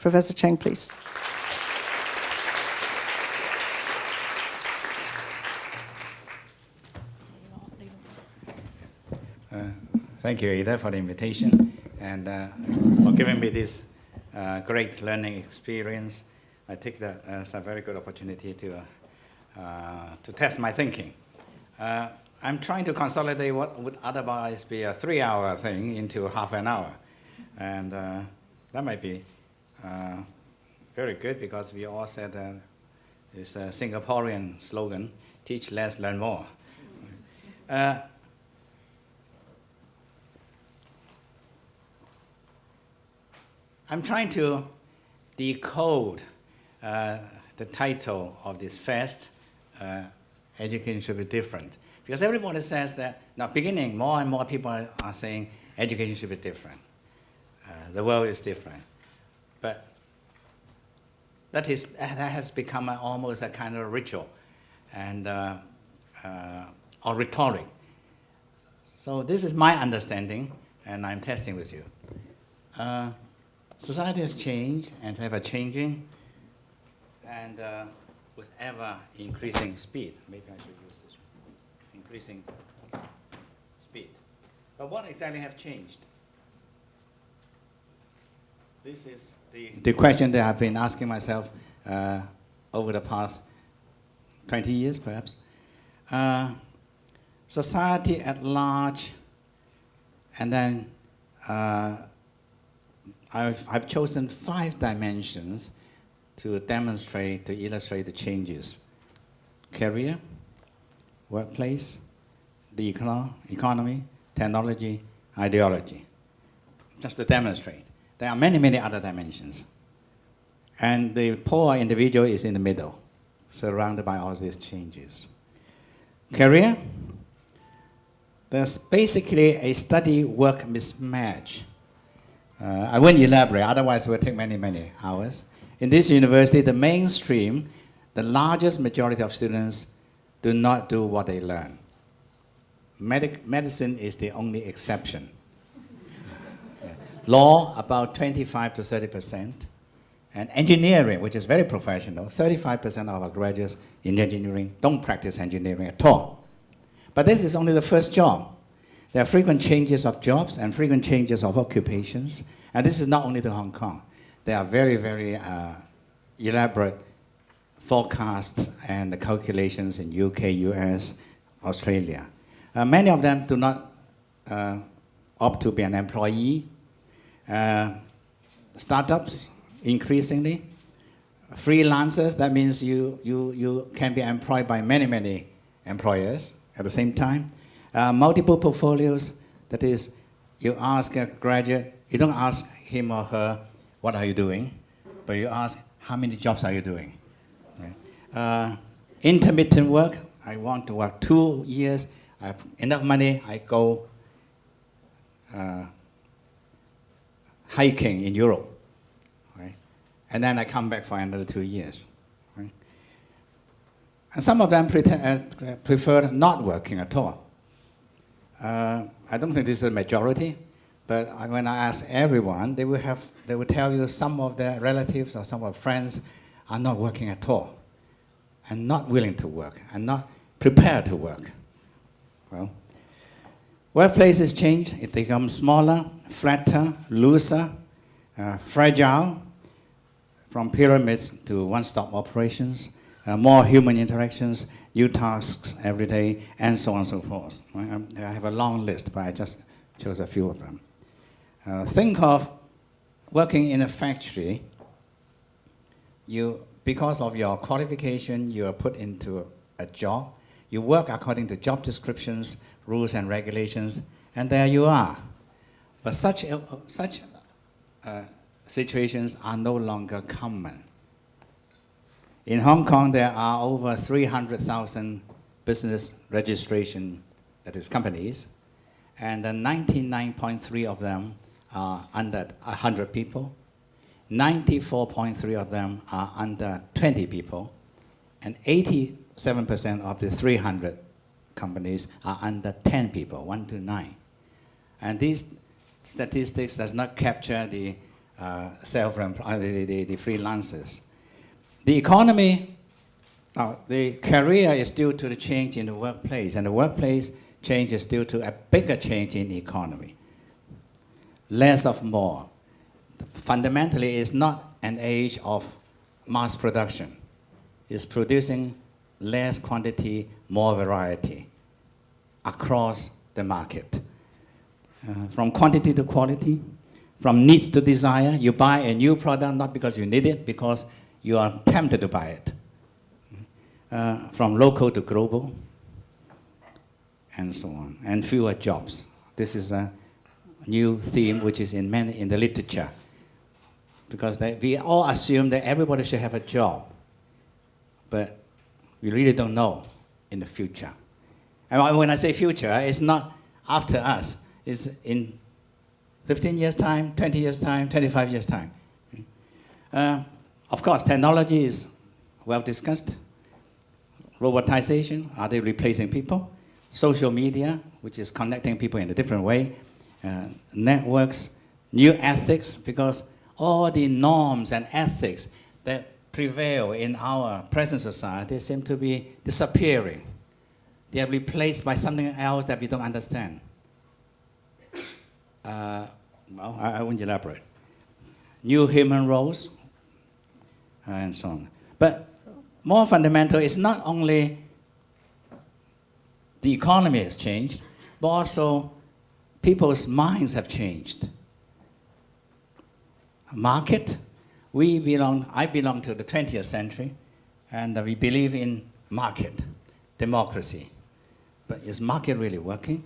Professor Cheng, please. Thank you, Ada, for the invitation and for giving me this great learning experience. I take that as a very good opportunity to test my thinking. I'm trying to consolidate what would otherwise be a 3-hour thing into half an hour. And that might be very good because we all said that it's a Singaporean slogan, teach less, learn more. I'm trying to decode the title of this fest, Education Should Be Different. Because everybody says that, now beginning, more and more people are saying education should be different. The world is different. But that has become almost a kind of ritual and or rhetoric. So this is my understanding, and I'm testing with you. Society has changed and is ever changing, and with ever increasing speed. Maybe I should use this one. Increasing speed. But what exactly have changed? This is the question that I've been asking myself over the past 20 years, perhaps. Society at large, and then I've chosen 5 dimensions to demonstrate, to illustrate the changes. Career, workplace, the economy, technology, ideology. Just to demonstrate. There are many, many other dimensions. And the poor individual is in the middle, surrounded by all these changes. Career, there's basically a study-work mismatch. I won't elaborate, otherwise it will take many, many hours. In this university, the mainstream, the largest majority of students do not do what they learn. Medicine is the only exception. Law, about 25 to 30%. And engineering, which is very professional, 35% of our graduates in engineering don't practice engineering at all. But this is only the first job. There are frequent changes of jobs and frequent changes of occupations. And this is not only to Hong Kong. There are very, very elaborate forecasts and calculations in UK, US, Australia. Many of them do not opt to be an employee. Startups, increasingly. Freelancers, that means you can be employed by many, many employers at the same time. Multiple portfolios, that is, you ask a graduate, you don't ask him or her, what are you doing? But you ask, how many jobs are you doing? Right? Intermittent work, I want to work 2 years, I have enough money, I go hiking in Europe. Right? And then I come back for another 2 years. Right? And some of them prefer not working at all. I don't think this is a majority, but when I ask everyone, they will tell you some of their relatives or some of their friends are not working at all, and not willing to work, and not prepared to work. Well, workplaces change, it becomes smaller, flatter, looser, fragile, from pyramids to one-stop operations, more human interactions, new tasks every day, and so on and so forth. Right? I have a long list, but I just chose a few of them. Think of working in a factory. Because of your qualification, you are put into a job. You work according to job descriptions, rules and regulations, and there you are. But such situations are no longer common. In Hong Kong, there are over 300,000 business registration, that is companies, and 99.3 of them are under 100 people. 94.3 of them are under 20 people, and 87% of the 300 companies are under 10 people, 1 to 9. And these statistics does not capture the the freelancers. The economy, the career is due to the change in the workplace, and the workplace change is due to a bigger change in the economy. Less of more. Fundamentally, it's not an age of mass production. It's producing less quantity, more variety across the market. From quantity to quality, from needs to desire. You buy a new product not because you need it, because you are tempted to buy it. From local to global, and so on, and fewer jobs. This is a new theme which is in the literature, because we all assume that everybody should have a job, but we really don't know in the future. And when I say future, it's not after us. It's in 15 years' time, 20 years' time, 25 years' time. Of course, technology is well discussed. Robotization, are they replacing people? Social media, which is connecting people in a different way. Networks, new ethics, because all the norms and ethics that prevail in our present society seem to be disappearing. They are replaced by something else that we don't understand. Well, I won't elaborate. New human roles, and so on. But more fundamental is not only the economy has changed, but also people's minds have changed. Market, I belong to the 20th century, and we believe in market, democracy. But is market really working?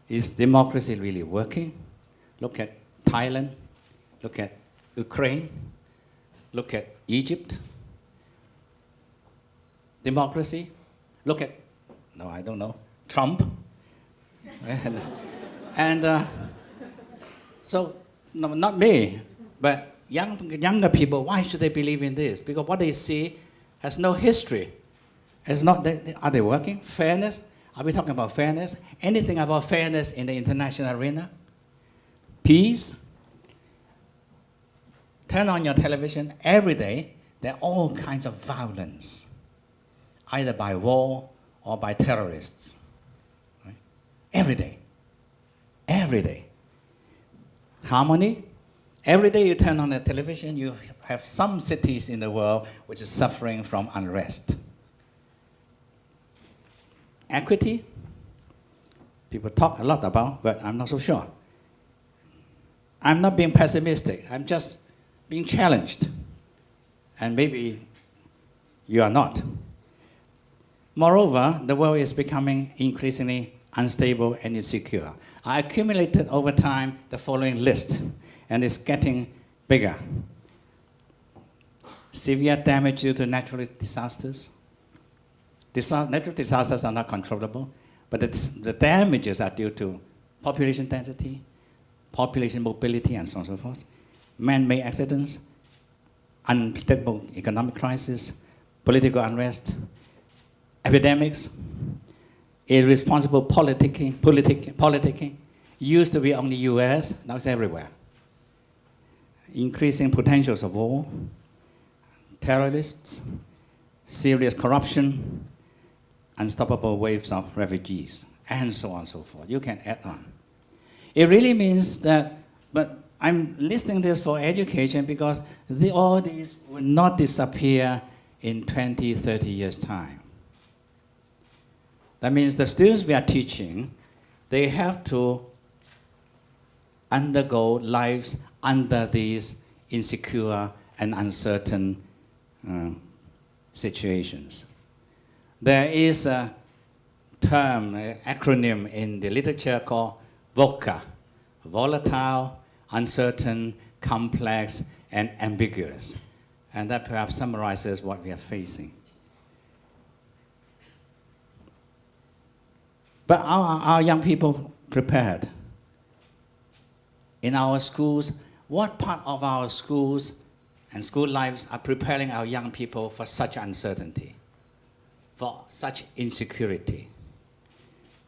Is democracy really working? Look at Thailand, look at Ukraine, look at Egypt. Democracy, look at, no, I don't know, Trump. So, no, not me, but younger people, why should they believe in this? Because what they see has no history. It's not, are they working? Fairness? Are we talking about fairness? Anything about fairness in the international arena? Peace? Turn on your television every day, there are all kinds of violence, either by war or by terrorists. Right? Every day. Every day. Harmony? Every day you turn on the television, you have some cities in the world which are suffering from unrest. Equity? People talk a lot about, but I'm not so sure. I'm not being pessimistic. I'm just being challenged. And maybe you are not. Moreover, the world is becoming increasingly unstable and insecure. I accumulated over time the following list, and it's getting bigger. Severe damage due to natural disasters. Natural disasters are not controllable, but the damages are due to population density, population mobility, and so on and so forth. Man-made accidents, unpredictable economic crisis, political unrest, epidemics, irresponsible politicking. Used to be only US, now it's everywhere. Increasing potentials of war, terrorists, serious corruption, unstoppable waves of refugees, and so on and so forth. You can add on. It really means that, but I'm listing this for education because all these will not disappear in 20, 30 years' time. That means the students we are teaching, they have to undergo lives under these insecure and uncertain situations. There is a term, an acronym in the literature called VUCA, volatile, uncertain, complex, and ambiguous. And that perhaps summarizes what we are facing. But are young people prepared? In our schools, what part of our schools and school lives are preparing our young people for such uncertainty, for such insecurity?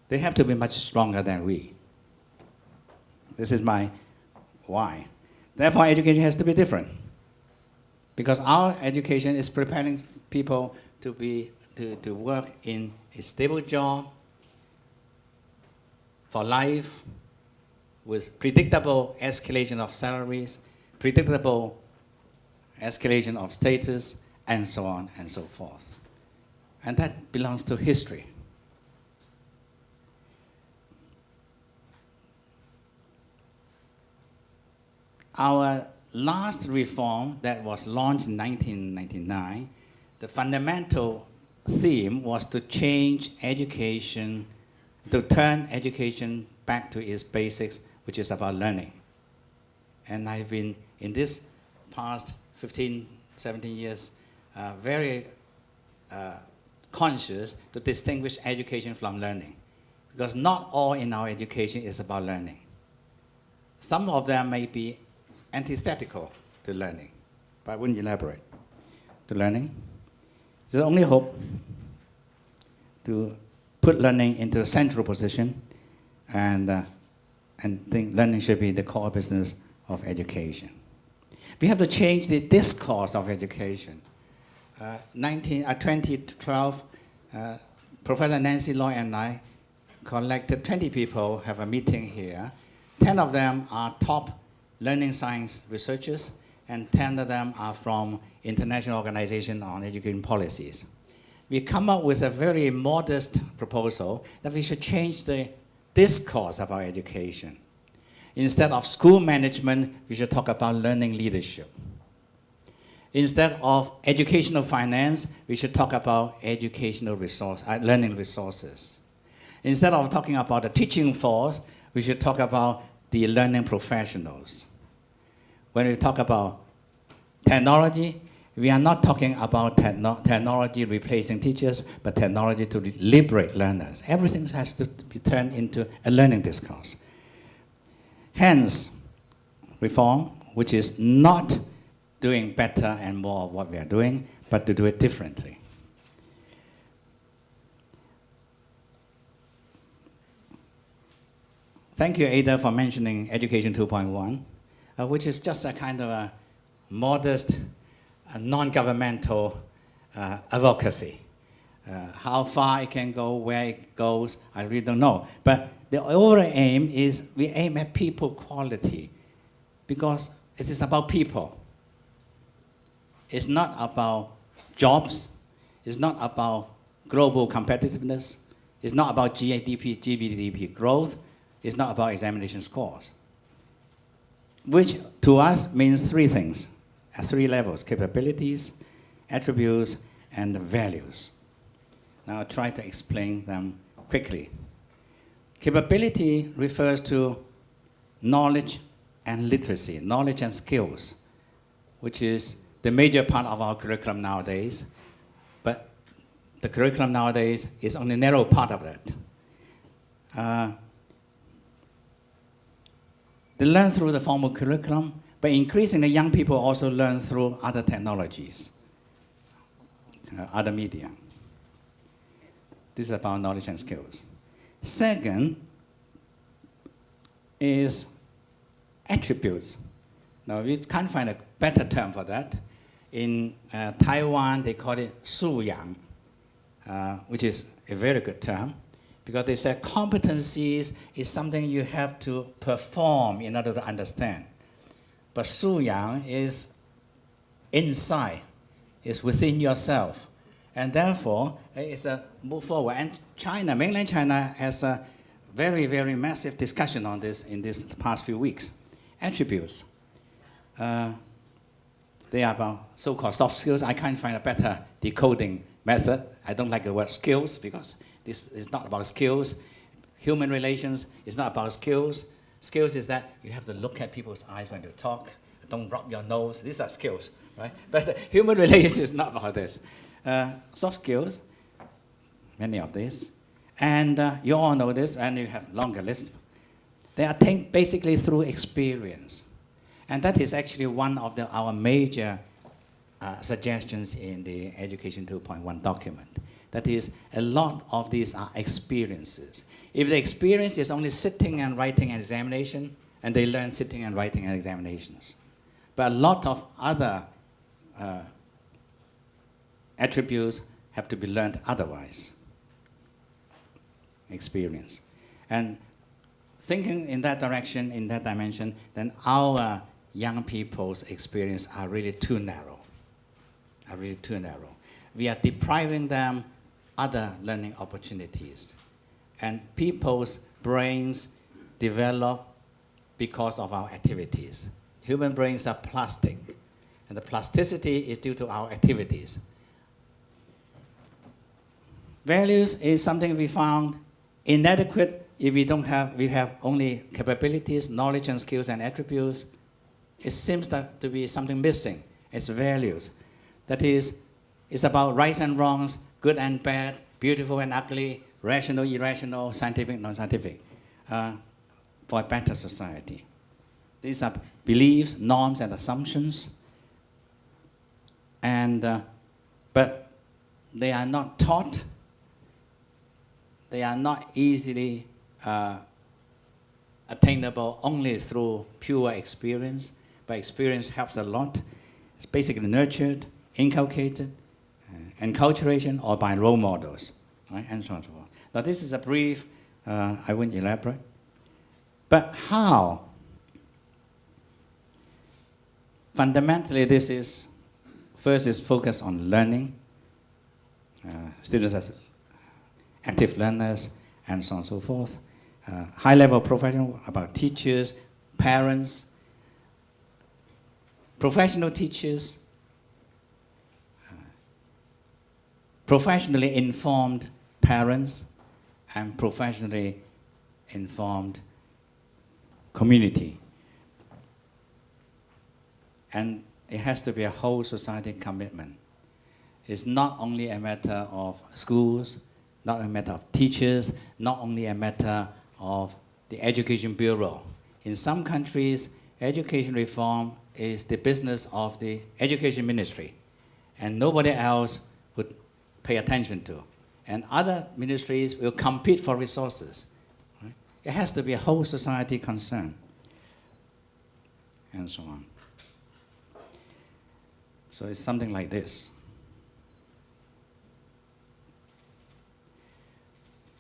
They have to be much stronger than we. This is my why. Therefore, education has to be different. Because our education is preparing people to work in a stable job, for life, with predictable escalation of salaries, predictable escalation of status, and so on and so forth. And that belongs to history. Our last reform that was launched in 1999, the fundamental theme was to change education, to turn education back to its basics, which is about learning. And I've been, in this past 15, 17 years, very conscious to distinguish education from learning. Because not all in our education is about learning. Some of them may be antithetical to learning, but I wouldn't elaborate. To learning, the only hope to put learning into a central position and think learning should be the core business of education. We have to change the discourse of education. 2012, Professor Nancy Loy and I collected 20 people, have a meeting here. 10 of them are top learning science researchers, and 10 of them are from International Organization on Education Policies. We come up with a very modest proposal that we should change the discourse about education. Instead of school management, we should talk about learning leadership. Instead of educational finance, we should talk about educational resource, learning resources. Instead of talking about the teaching force, we should talk about the learning professionals. When we talk about technology, we are not talking about technology replacing teachers, but technology to liberate learners. Everything has to be turned into a learning discourse. Hence, reform, which is not doing better and more of what we are doing, but to do it differently. Thank you, Ada, for mentioning Education 2.1, which is just a kind of a modest, non-governmental advocacy. How far it can go, where it goes, I really don't know. But the overall aim is we aim at people quality, because it is about people. It's not about jobs. It's not about global competitiveness. It's not about GDP growth. It's not about examination scores, which to us means three things, at three levels: capabilities, attributes, and values. Now I'll try to explain them quickly. Capability refers to knowledge and literacy, knowledge and skills, which is the major part of our curriculum nowadays. But the curriculum nowadays is only a narrow part of that. They learn through the formal curriculum, but increasingly young people also learn through other technologies, other media. This is about knowledge and skills. Second is attributes. Now, we can't find a better term for that. In Taiwan, they call it 素养, which is a very good term, because they say competencies is something you have to perform in order to understand. But 素养 is inside, is within yourself. And therefore, it's a move forward. And China, mainland China, has a very, very massive discussion on this in these past few weeks. Attributes. They are about so-called soft skills. I can't find a better decoding method. I don't like the word skills, because this is not about skills. Human relations is not about skills. Skills is that you have to look at people's eyes when you talk. Don't rub your nose. These are skills, right? But the human relations is not about this. Soft skills, many of these. And you all know this, and you have longer list. They are attained basically through experience. And that is actually one of our major suggestions in the Education 2.1 document. That is, a lot of these are experiences. If the experience is only sitting and writing an examination, and they learn sitting and writing and examinations. but a lot of other attributes have to be learned otherwise. Experience. And thinking in that direction, in that dimension, then our young people's experience are really too narrow. We are depriving them other learning opportunities. And people's brains develop because of our activities. Human brains are plastic, and the plasticity is due to our activities. Values is something we found inadequate if we have only capabilities, knowledge and skills and attributes. It seems to be something missing. It's values. That is, it's about rights and wrongs, good and bad, beautiful and ugly, rational, irrational, scientific, non-scientific, for a better society. These are beliefs, norms, and assumptions, but they are not taught. They are not easily attainable only through pure experience, but experience helps a lot. It's basically nurtured, inculcated, enculturation, or by role models, right? And so on and so forth. Now this is a brief, I won't elaborate. But how? Fundamentally, this is, first is focused on learning. Students as active learners, and so on and so forth. High-level professional about teachers, parents, professional teachers, professionally informed parents, and professionally informed community. And it has to be a whole society commitment. It's not only a matter of schools, not a matter of teachers, not only a matter of the Education Bureau. In some countries, education reform is the business of the Education Ministry, and nobody else would pay attention to. And other ministries will compete for resources. Right? It has to be a whole society concern, and so on. So it's something like this.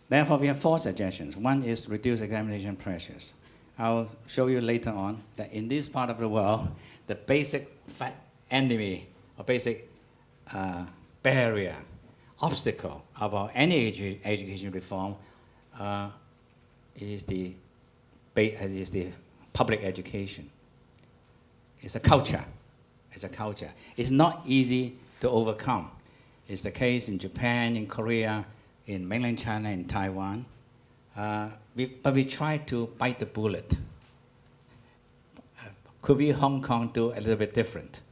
Therefore, we have 4 suggestions. One is reduce examination pressures. I'll show you later on that in this part of the world, the basic enemy or basic barrier, obstacle about any education reform is the public education. It's a culture. It's a culture. It's not easy to overcome. It's the case in Japan, in Korea, in mainland China, in Taiwan. But we try to bite the bullet. Could we, Hong Kong, do a little bit different?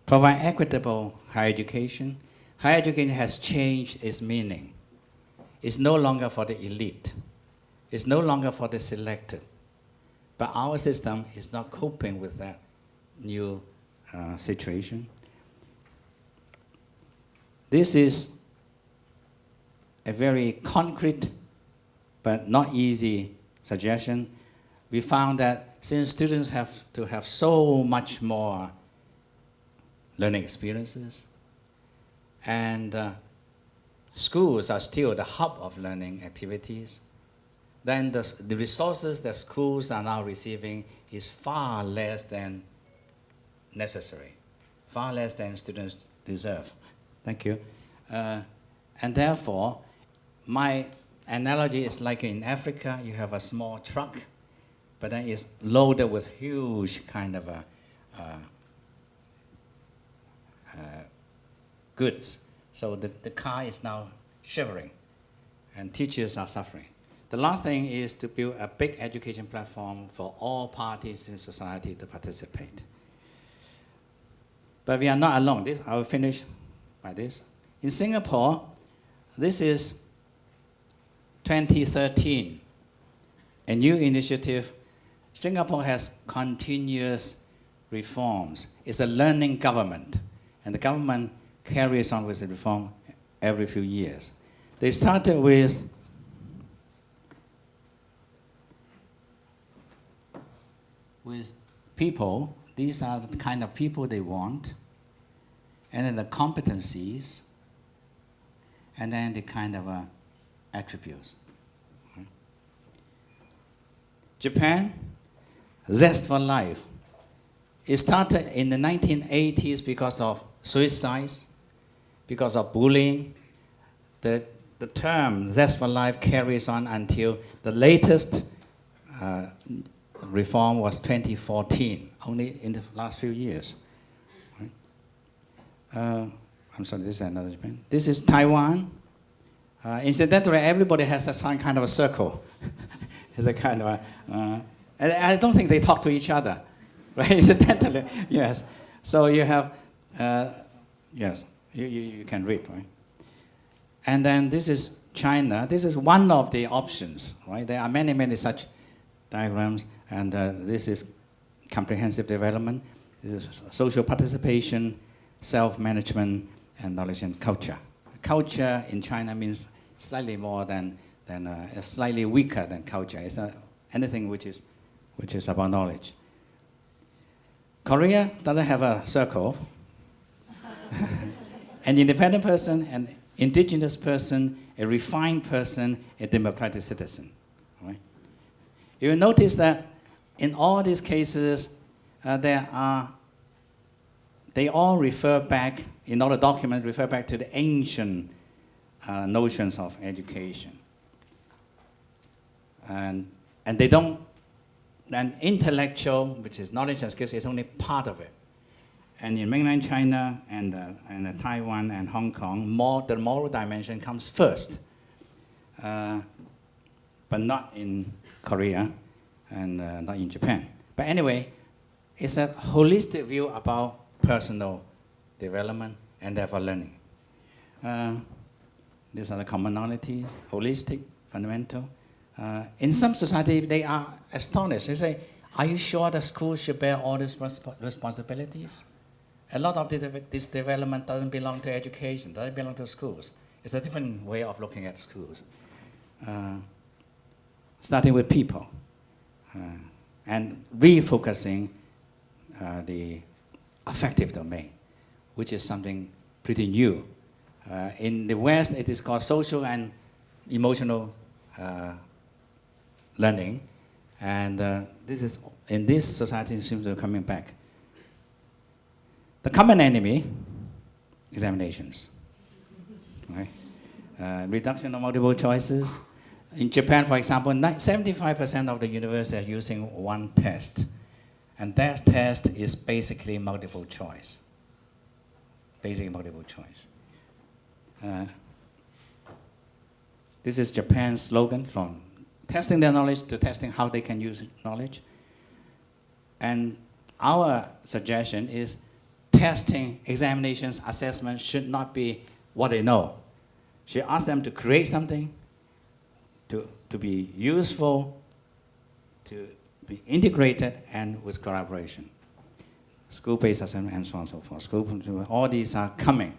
Provide equitable higher education. Higher education has changed its meaning. It's no longer for the elite. It's no longer for the selected. But our system is not coping with that new situation. This is a very concrete but not easy suggestion. We found that since students have to have so much more learning experiences, and schools are still the hub of learning activities, then the resources that schools are now receiving is far less than necessary, far less than students deserve. Thank you. And therefore, my analogy is like in Africa, you have a small truck, but then it's loaded with huge kind of goods. So the car is now shivering, and teachers are suffering. The last thing is to build a big education platform for all parties in society to participate. But we are not alone. I will finish by this. In Singapore, this is 2013, a new initiative. Singapore has continuous reforms. It's a learning government, and the government carries on with the reform every few years. They started with with people. These are the kind of people they want, and then the competencies, and then the kind of attributes. Japan, zest for life. It started in the 1980s because of suicides, because of bullying. The term zest for life carries on until the latest reform was 2014, only in the last few years. I'm sorry, this is another Japan. This is Taiwan. Incidentally, everybody has some kind of a circle. It's a kind of and I don't think they talk to each other, right? Incidentally, yes. So you have, yes, you can read, right? And then this is China. This is one of the options, right? There are many, many such diagrams, and this is comprehensive development. This is social participation, self-management, and knowledge and culture. Culture in China means slightly more than slightly weaker than culture. It's anything which is about knowledge. Korea doesn't have a circle. An independent person, an indigenous person, a refined person, a democratic citizen. Right? You will notice that in all these cases, they all refer back, in all the documents, refer back to the ancient notions of education. And they don't, and intellectual, which is knowledge and skills, is only part of it. And in mainland China and Taiwan and Hong Kong, the moral dimension comes first, but not in Korea and not in Japan. But anyway, it's a holistic view about personal development and therefore learning. These are the commonalities, holistic, fundamental. In some society, they are astonished. They say, are you sure the school should bear all these responsibilities? A lot of this development doesn't belong to education, doesn't belong to schools. It's a different way of looking at schools. Starting with people and refocusing the affective domain, which is something pretty new. In the West, it is called social and emotional learning, and this is in this society seems to be coming back. The common enemy, examinations, right? Reduction of multiple choices. In Japan, for example, 75% of the universities are using one test, and that test is basically multiple choice. Basically multiple choice. This is Japan's slogan, from testing their knowledge to testing how they can use knowledge. And our suggestion is testing, examinations, assessment should not be what they know. Should ask them to create something, to be useful, to be integrated, and with collaboration. School-based assessment and so on and so forth. All these are coming.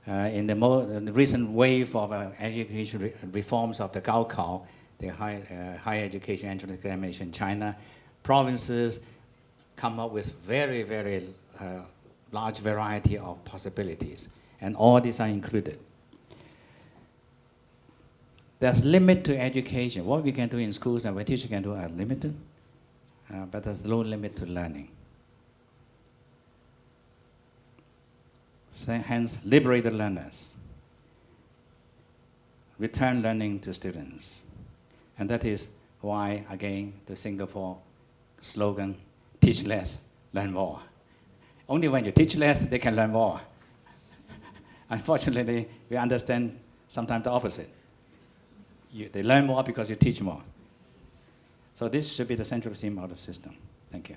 In the recent wave of education reforms of the Gaokao, the higher education entrance examination in China, provinces come up with very, very large variety of possibilities, and all these are included. There's limit to education. What we can do in schools and what teachers can do are limited, but there's no limit to learning. So hence, liberate the learners. Return learning to students. And that is why, again, the Singapore slogan, teach less, learn more. Only when you teach less, they can learn more. Unfortunately, we understand sometimes the opposite. They learn more because you teach more. So this should be the central theme of the system. Thank you.